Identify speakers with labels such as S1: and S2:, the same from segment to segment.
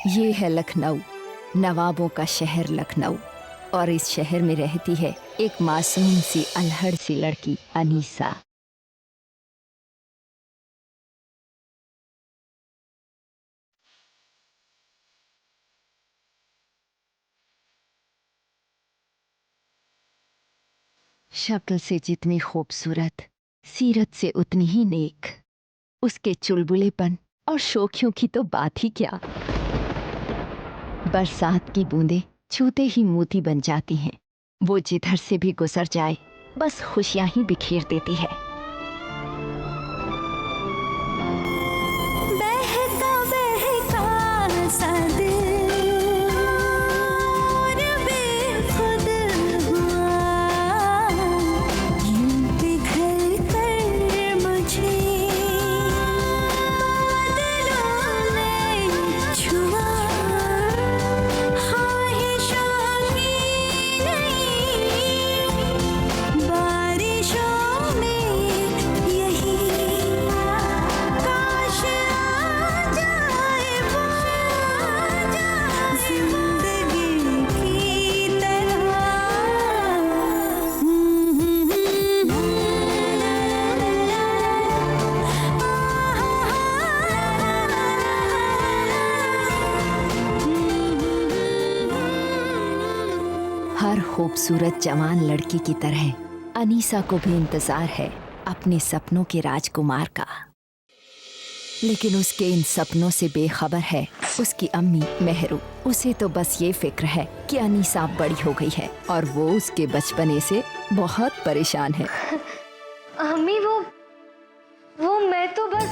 S1: ये है लखनऊ, नवाबों का शहर लखनऊ। और इस शहर में रहती है एक मासूम सी अल्हड़ सी लड़की अनीसा। शक्ल से जितनी खूबसूरत, सीरत से उतनी ही नेक। उसके चुलबुलेपन और शौखियों की तो बात ही क्या। बरसात की बूंदें छूते ही मोती बन जाती हैं। वो जिधर से भी गुजर जाए बस खुशियां ही बिखेर देती है।
S2: बहका बहका सा दिल और बेखुद हुआ, यूं पिघल कर मुझे बादलों ने छुआ। ख्वाहिशों की नई बारिशों में यही काश आ जाए वो जिंदगी की तरह।
S1: हर खूबसूरत जवान लड़की की तरह अनीसा को भी इंतजार है अपने सपनों के राजकुमार का। लेकिन उसके इन सपनों से बेखबर है उसकी अम्मी मेहरू। उसे तो बस ये फिक्र है कि अनीसा बड़ी हो गई है और वो उसके बचपने से बहुत परेशान है।
S3: अम्मी वो मैं तो बस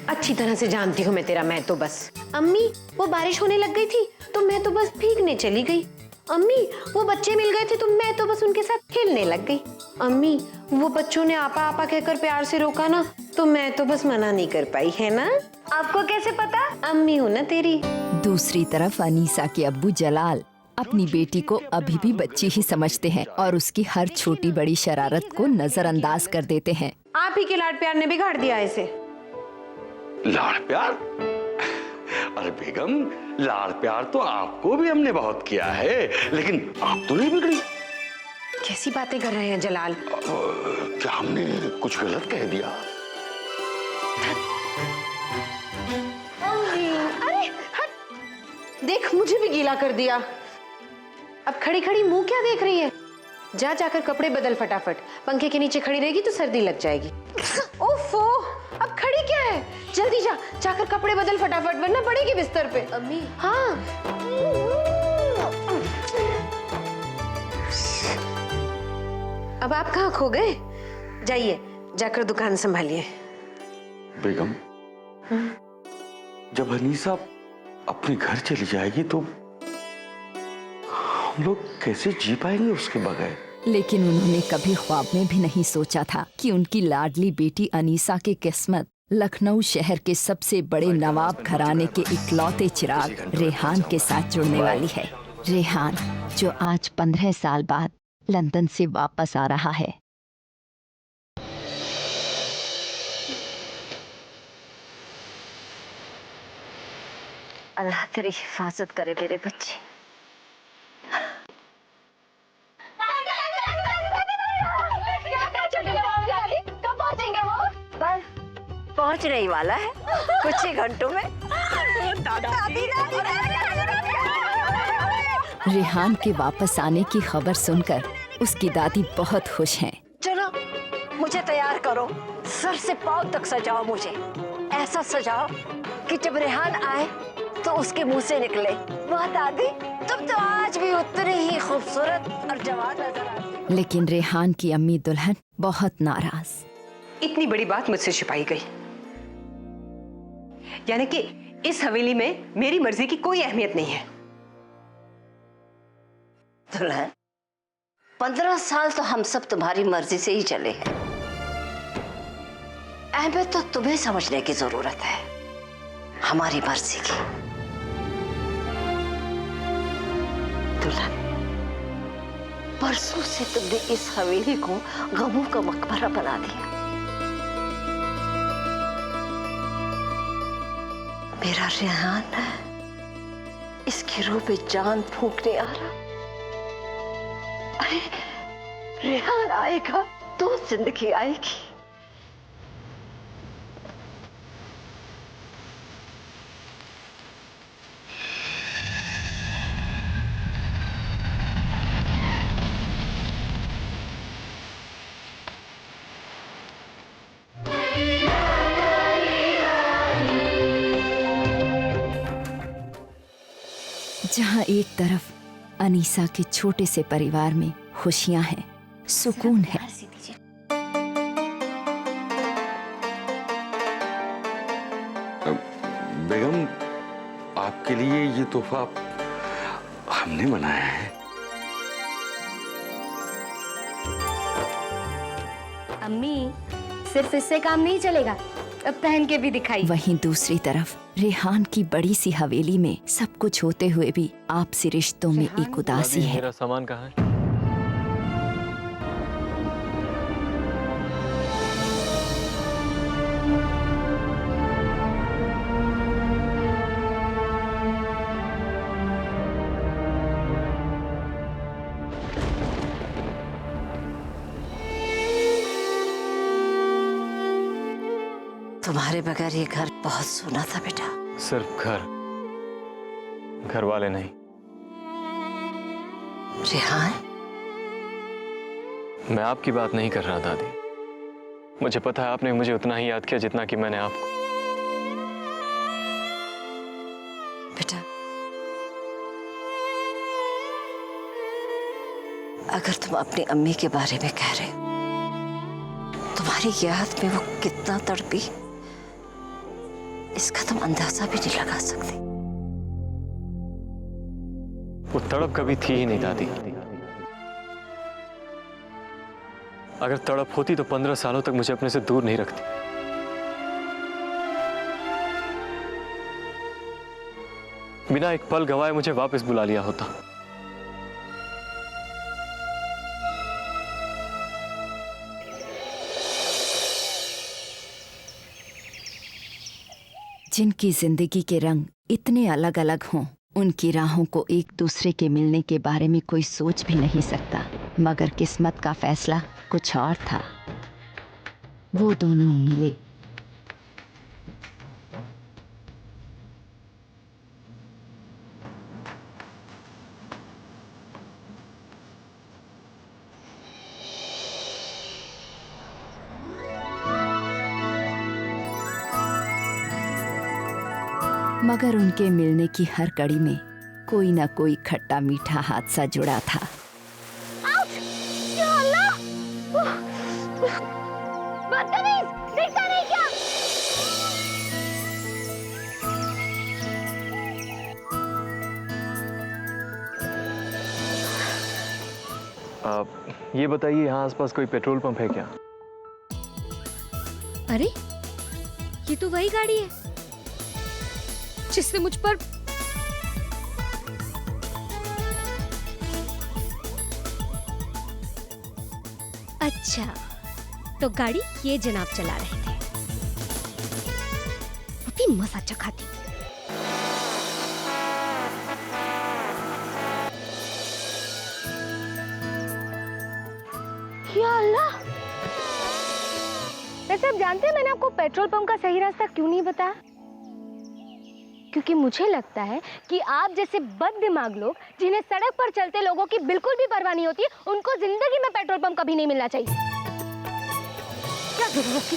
S3: अच्छी तरह से जानती हूँ मैं तेरा मैं तो बस। अम्मी वो बारिश होने लग गई थी तो मैं तो बस भीगने चली गई। अम्मी वो बच्चे मिल गए थे तो मैं तो बस उनके साथ खेलने लग गई। अम्मी वो बच्चों ने आपा आपा कहकर प्यार से रोका ना तो मैं तो बस मना नहीं कर पाई, है ना? आपको कैसे पता? अम्मी हूँ ना तेरी।
S1: दूसरी तरफ अनीसा के अब्बू जलाल अपनी बेटी को अभी भी बच्ची ही समझते हैं और उसकी हर छोटी बड़ी शरारत को नजरअंदाज कर देते हैं।
S3: आप ही के लाड प्यार ने बिगाड़ दिया इसे।
S4: लाड़ प्यार? अरे बेगम, लाड़ प्यार तो आपको भी हमने बहुत किया है, लेकिन आप तो नहीं बिगड़ी।
S3: कैसी बातें कर रहे हैं जलाल?
S4: क्या हमने कुछ गलत कह दिया?
S3: अरे हट, देख मुझे भी गीला कर दिया। अब खड़ी खड़ी मुंह क्या देख रही है? जाकर कपड़े बदल फटाफट। पंखे के नीचे खड़ी रहेगी तो सर्दी लग जाएगी। ओफो, अब खड़ी क्या है? जल्दी जाकर कपड़े बदल फटाफट वरना पड़ेगी बिस्तर पे। अम्मी हाँ। अब आप कहाँ खो गए? जाइए जाकर दुकान संभालिए।
S4: बेगम, जब अनीसा अपने घर चली जाएगी तो हम लोग कैसे जी पाएंगे उसके बगैर?
S1: लेकिन उन्होंने कभी ख्वाब में भी नहीं सोचा था कि उनकी लाडली बेटी अनीसा की किस्मत लखनऊ शहर के सबसे बड़े नवाब घराने के इकलौते चिराग रेहान के साथ जुड़ने वाली है। रेहान जो आज 15 साल बाद लंदन से वापस आ रहा है।
S5: अल्लाह तेरी हिफाजत करे मेरे बच्चे। कब पहुंचेंगे वो? बस पहुंचने ही वाला है कुछ ही घंटों में।
S1: रेहान के वापस आने की खबर सुनकर उसकी दादी बहुत खुश हैं।
S5: चलो मुझे तैयार करो, सर से पांव तक सजाओ मुझे। ऐसा सजाओ कि जब रेहान आए तो उसके मुंह से निकले, वाह दादी तुम तो आज भी उतनी ही खूबसूरत और जवान नजर आती।
S1: लेकिन रेहान की अम्मी दुल्हन बहुत नाराज।
S3: इतनी बड़ी बात मुझसे छिपाई गई, यानी कि इस हवेली में मेरी मर्जी की कोई अहमियत नहीं है।
S5: दुल्हन 15 साल तो हम सब तुम्हारी मर्जी से ही चले हैं। अहमियत तो तुम्हें समझने की जरूरत है, हमारी मर्जी की। दुल्हन परसों से तुमने इस हवेली को गमों का मकबरा बना दिया। मेरा रेहान इसकी रूह पे जान फूंकने आ रहा। अरे रेहान आएगा तो जिंदगी आएगी।
S1: जहां एक तरफ अनीसा के छोटे से परिवार में खुशियां हैं, सुकून है,
S4: बेगम, आपके लिए ये तोहफा हमने बनाया है।
S3: अम्मी, सिर्फ इससे काम नहीं चलेगा, अब पहन के भी दिखाई।
S1: वहीं दूसरी तरफ रेहान की बड़ी सी हवेली में सब कुछ होते हुए भी आपसी रिश्तों में एक उदासी है।
S6: मेरा सामान कहाँ है?
S5: तुम्हारे बगैर ये घर बहुत सूना था बेटा।
S6: सिर्फ घर वाले नहीं।
S5: रेहान,
S6: मैं आपकी बात नहीं कर रहा दादी। मुझे पता है आपने मुझे उतना ही याद किया जितना कि मैंने आपको।
S5: बेटा, अगर तुम अपनी अम्मी के बारे में कह रहे हो, तुम्हारी याद में वो कितना तड़पी इसका तुम अंदाजा भी नहीं लगा सकते।
S6: वो तड़प कभी थी ही नहीं दादी। अगर तड़प होती तो 15 सालों तक मुझे अपने से दूर नहीं रखती। बिना एक पल गवाए मुझे वापस बुला लिया होता।
S1: जिनकी जिंदगी के रंग इतने अलग अलग हों, उनकी राहों को एक दूसरे के मिलने के बारे में कोई सोच भी नहीं सकता। मगर किस्मत का फैसला कुछ और था। वो दोनों मिले। मगर उनके मिलने की हर कड़ी में कोई ना कोई खट्टा मीठा हादसा जुड़ा था।
S3: देखता नहीं क्या?
S6: ये बताइए, यहाँ आसपास कोई पेट्रोल पंप है क्या?
S3: अरे, ये तो वही गाड़ी है जिससे मुझ पर अच्छा, तो गाड़ी ये जनाब चला रहे थे। होती मजा चखाती। या अल्लाह! वैसे आप जानते हैं मैंने आपको पेट्रोल पंप का सही रास्ता क्यों नहीं बताया? क्योंकि मुझे लगता है कि आप जैसे बददिमाग लोग, जिन्हें सड़क पर चलते लोगों की बिल्कुल भी परवाह नहीं होती, उनको जिंदगी में पेट्रोल पंप कभी नहीं मिलना चाहिए। क्या जरूरत थी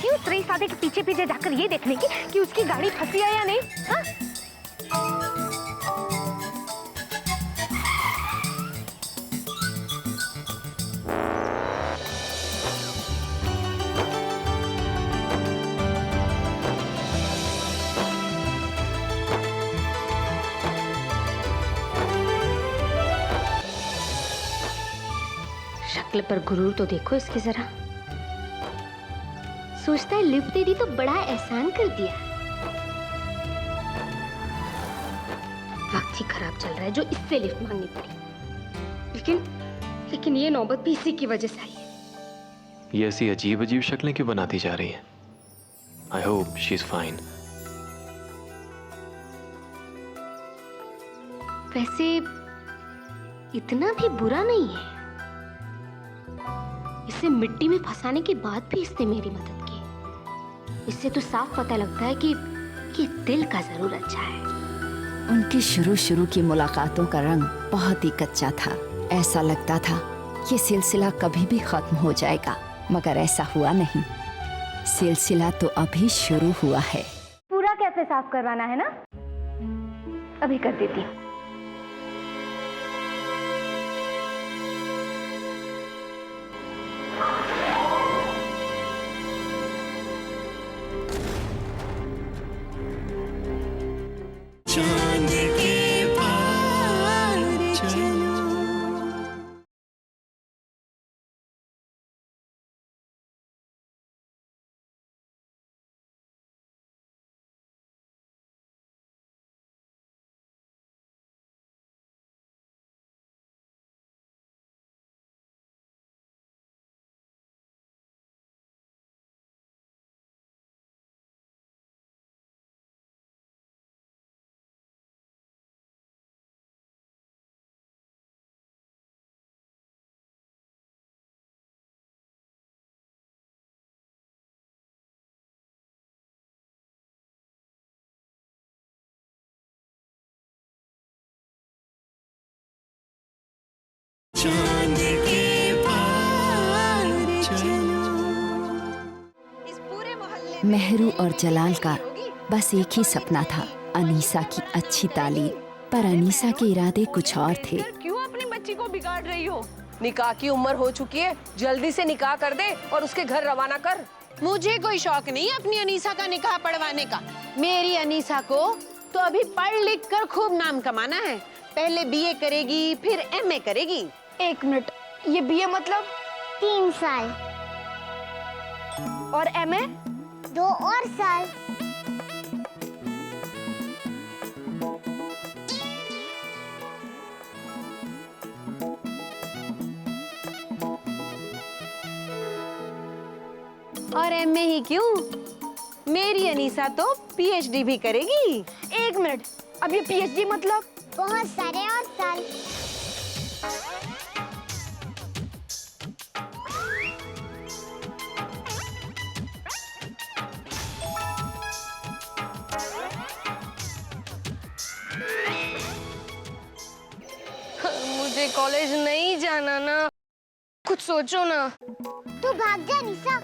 S3: क्यों उस रईस सादे के पीछे पीछे जाकर ये देखने की कि उसकी गाड़ी फंसी है या नहीं? हाँ? शक्ल पर गुरूर तो देखो इसकी जरा। सोचता है लिफ्ट दे दी तो बड़ा एहसान कर दिया। वक्त ही खराब चल रहा है जो इससे लिफ्ट मांगनी पड़ी। लेकिन ये नौबत भी इसी की वजह से आई है।
S6: ये ऐसी अजीब अजीब शक्लें क्यों बनाती जा रही है? I hope she is fine.
S7: वैसे इतना भी बुरा नहीं है। इसे मिट्टी में फंसाने के बाद भी इसने मेरी मदद की। इससे तो साफ पता लगता है कि दिल का जरूर अच्छा है।
S1: उनकी शुरू की मुलाकातों का रंग बहुत ही कच्चा था। ऐसा लगता था ये सिलसिला कभी भी खत्म हो जाएगा, मगर ऐसा हुआ नहीं। सिलसिला तो अभी शुरू हुआ है।
S7: पूरा कैफे साफ करवाना है ना? अभी कर देती हूँ।
S2: चांद के पार चलो। चांद के पार चलो।
S1: मेहरू और जलाल का बस एक ही सपना था, अनीसा की अच्छी तालीम। पर अनीसा के इरादे कुछ और थे।
S5: क्यों अपनी बच्ची को बिगाड़ रही हो? निकाह की उम्र हो चुकी है, जल्दी से निकाह कर दे और उसके घर रवाना कर।
S3: मुझे कोई शौक नहीं अपनी अनीसा का निकाह पढ़वाने का। मेरी अनीसा को तो अभी पढ़ लिख कर खूब नाम कमाना है। पहले बीए करेगी, फिर एमए करेगी।
S7: एक मिनट, ये बीए मतलब
S8: 3 साल
S7: और एमए?
S8: 2 और साल।
S3: और एमए ही क्यों, मेरी अनीसा तो पीएचडी भी करेगी।
S7: एक मिनट, अब ये पीएचडी मतलब?
S8: बहुत सारे और साल।
S7: मुझे कॉलेज नहीं जाना ना, कुछ सोचो ना।
S8: तू भाग जा निशा।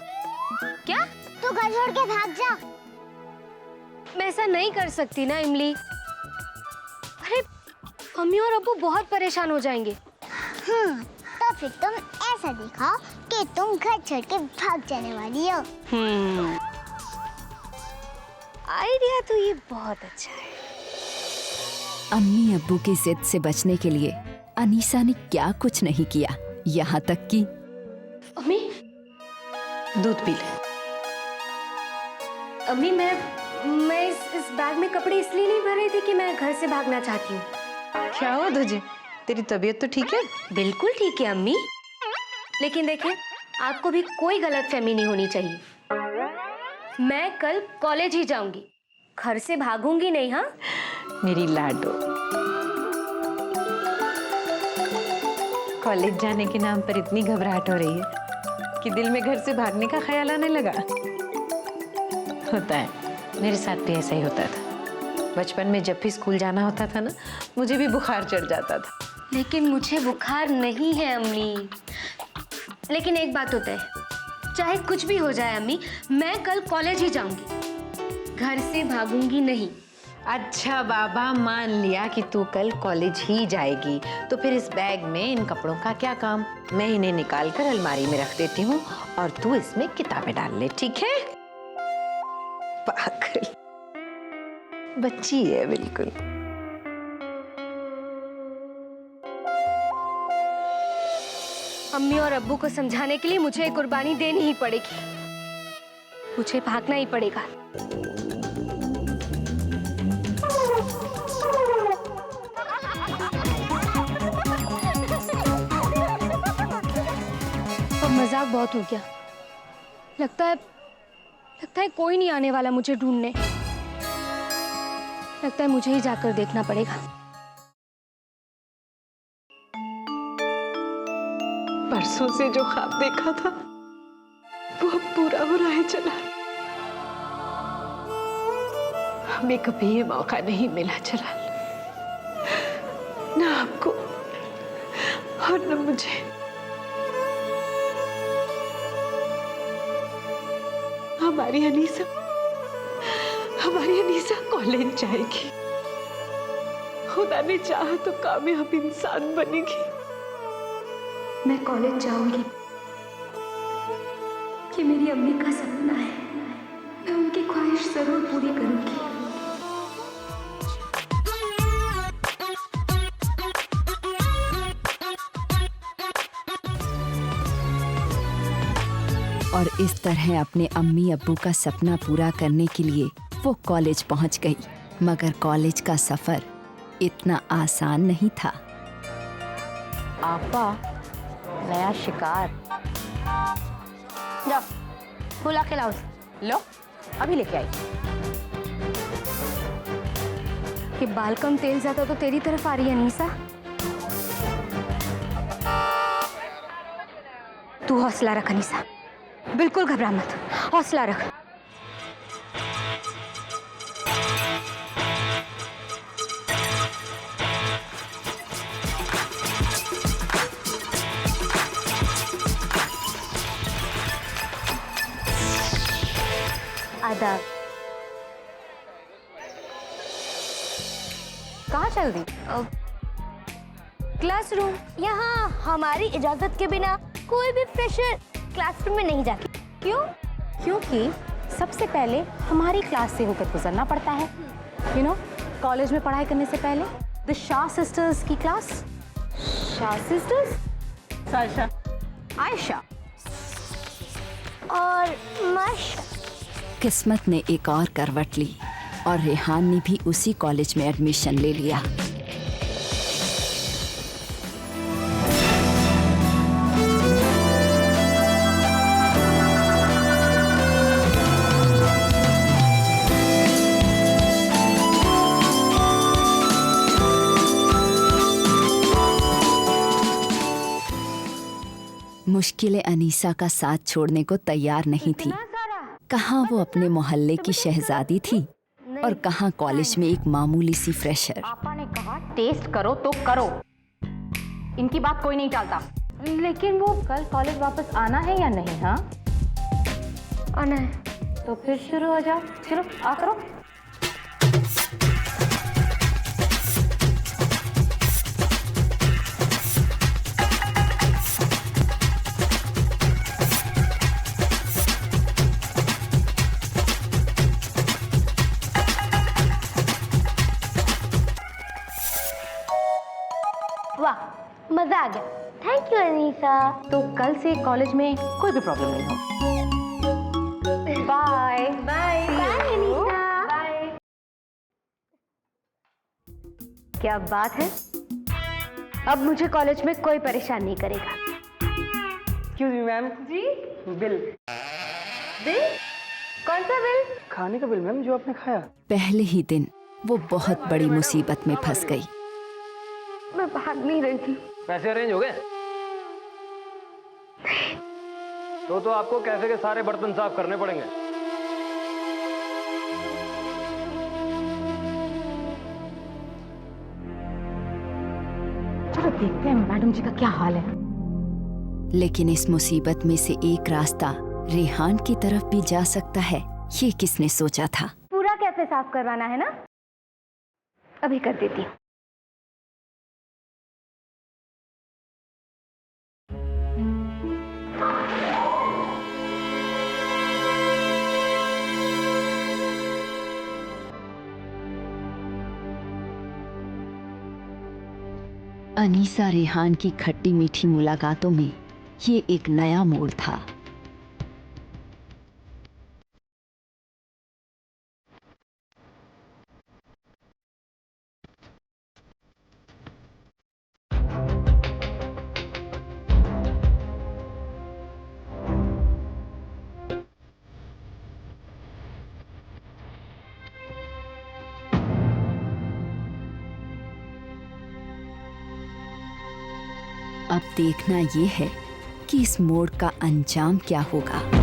S7: क्या?
S8: तू घर छोड़ के भाग जा।
S7: मैं ऐसा नहीं कर सकती ना इमली। अरे मम्मी और अब्बू बहुत परेशान हो जाएंगे।
S8: तो फिर तुम ऐसा दिखाओ कि तुम घर छोड़ के भाग जाने वाली हो।
S7: आइडिया तो ये बहुत अच्छा है।
S1: अम्मी अब्बू की जिद से बचने के लिए अनीसा ने क्या कुछ नहीं किया, यहाँ तक कि
S7: अम्मी,
S3: दूध पी ले।
S7: अम्मी मैं इस बैग में कपड़े इसलिए नहीं भर रही थी कि मैं घर से भागना चाहती हूँ।
S3: क्या हुआ तुझे? तेरी तबीयत तो ठीक है?
S7: बिल्कुल ठीक है अम्मी, लेकिन देखिए आपको भी कोई गलतफहमी नहीं होनी चाहिए। मैं कल कॉलेज ही जाऊंगी, घर से भागूंगी नहीं। हाँ
S3: मेरी लाडो, कॉलेज जाने के नाम पर इतनी घबराहट हो रही है कि दिल में घर से भागने का ख्याल आने लगा। होता है, मेरे साथ भी ऐसा ही होता था। बचपन में जब भी स्कूल जाना होता था ना, मुझे भी बुखार चढ़ जाता था।
S7: लेकिन मुझे बुखार नहीं है अम्मी। लेकिन एक बात होता है, चाहे कुछ भी हो जाए अम्मी, मैं कल कॉलेज ही जाऊंगी, घर से भागूंगी नहीं।
S3: अच्छा बाबा, मान लिया कि तू कल कॉलेज ही जाएगी, तो फिर इस बैग में इन कपड़ों का क्या काम? मैं इन्हें निकाल कर अलमारी में रख देती हूँ और तू इसमें किताबें डाल ले, ठीक है? पागल बच्ची है बिल्कुल।
S7: अम्मी और अब्बू को समझाने के लिए मुझे एक कुर्बानी देनी ही पड़ेगी। मुझे भागना ही पड़ेगा। अब मजाक बहुत हो गया। लगता है कोई नहीं आने वाला मुझे ढूंढने। लगता है मुझे ही जाकर देखना पड़ेगा।
S9: बरसों से जो ख्वाब देखा था वो अब पूरा हो रहा है चला। हमें कभी ये मौका नहीं मिला चला, ना आपको और न मुझे। हमारी अनीसा कॉलेज जाएगी, खुदा ने चाहा तो कामयाब इंसान बनेगी।
S7: मैं कॉलेज जाऊंगी, ये मेरी अम्मी का सपना है, मैं उनकी ख्वाहिश जरूर पूरी करूंगी।
S1: और इस तरह अपने अम्मी अब्बू का सपना पूरा करने के लिए वो कॉलेज पहुंच गई। मगर कॉलेज का सफर इतना आसान नहीं था।
S5: आपा, नया शिकार। जाओ, बुला के लाओ। लो, अभी लेके आई।
S7: कि बाल कम तेल ज्यादा तो तेरी तरफ आ रही है अनीसा। तू हौसला रख अनीसा, बिल्कुल घबरा मत, हौसला रख। आदाब।
S5: कहाँ चल दी?
S8: क्लासरूम। यहाँ हमारी इजाजत के बिना कोई भी फ्रेशर क्लासरूम में नहीं जाती।
S5: क्यों? क्योंकि सबसे पहले हमारी क्लास से होकर गुजरना पड़ता है। यू नो, कॉलेज में पढ़ाई करने से पहले द शाह सिस्टर्स की class.
S8: Shah sisters?
S5: Sasha, Ayesha
S8: और माशा।
S1: किस्मत ने एक और करवट ली और रेहान ने भी उसी कॉलेज में एडमिशन ले लिया। मुश्किलें अनीसा का साथ छोड़ने को तैयार नहीं थी। कहाँ वो अपने मोहल्ले की शहजादी थी और कहाँ कॉलेज में एक मामूली सी फ्रेशर।
S5: आपा ने कहा टेस्ट करो तो करो, इनकी बात कोई नहीं टालता। लेकिन वो कल कॉलेज वापस आना है या नहीं? हाँ,
S7: आना है।
S5: तो फिर शुरू हो जाओ। चलो आ करो।
S8: वाह, मजा आ गया। Thank you Anisa.
S5: तो कल से कॉलेज में कोई भी प्रॉब्लम नहीं हो। Bye bye
S8: bye Anisa.
S5: Bye.
S7: क्या बात है, अब मुझे कॉलेज में कोई परेशान नहीं करेगा।
S10: क्यों जी मैम?
S7: जी?
S10: बिल?
S7: बिल? कौन सा बिल?
S10: खाने का बिल मैम, जो आपने खाया।
S1: पहले ही दिन वो बहुत बड़ी मुसीबत में फंस गई।
S7: मैं भाग नहीं रही थी।
S10: पैसे अरेंज हो गए? तो आपको कैफे के सारे बर्तन साफ करने पड़ेंगे।
S5: चलो देखते हैं मैडम जी का क्या हाल है।
S1: लेकिन इस मुसीबत में से एक रास्ता रेहान की तरफ भी जा सकता है, ये किसने सोचा था।
S7: पूरा कैफे साफ करवाना है ना? अभी कर देती हूँ।
S1: अनीसा रेहान की खट्टी मीठी मुलाकातों में ये एक नया मोड़ था। अब देखना ये है कि इस मोड़ का अंजाम क्या होगा।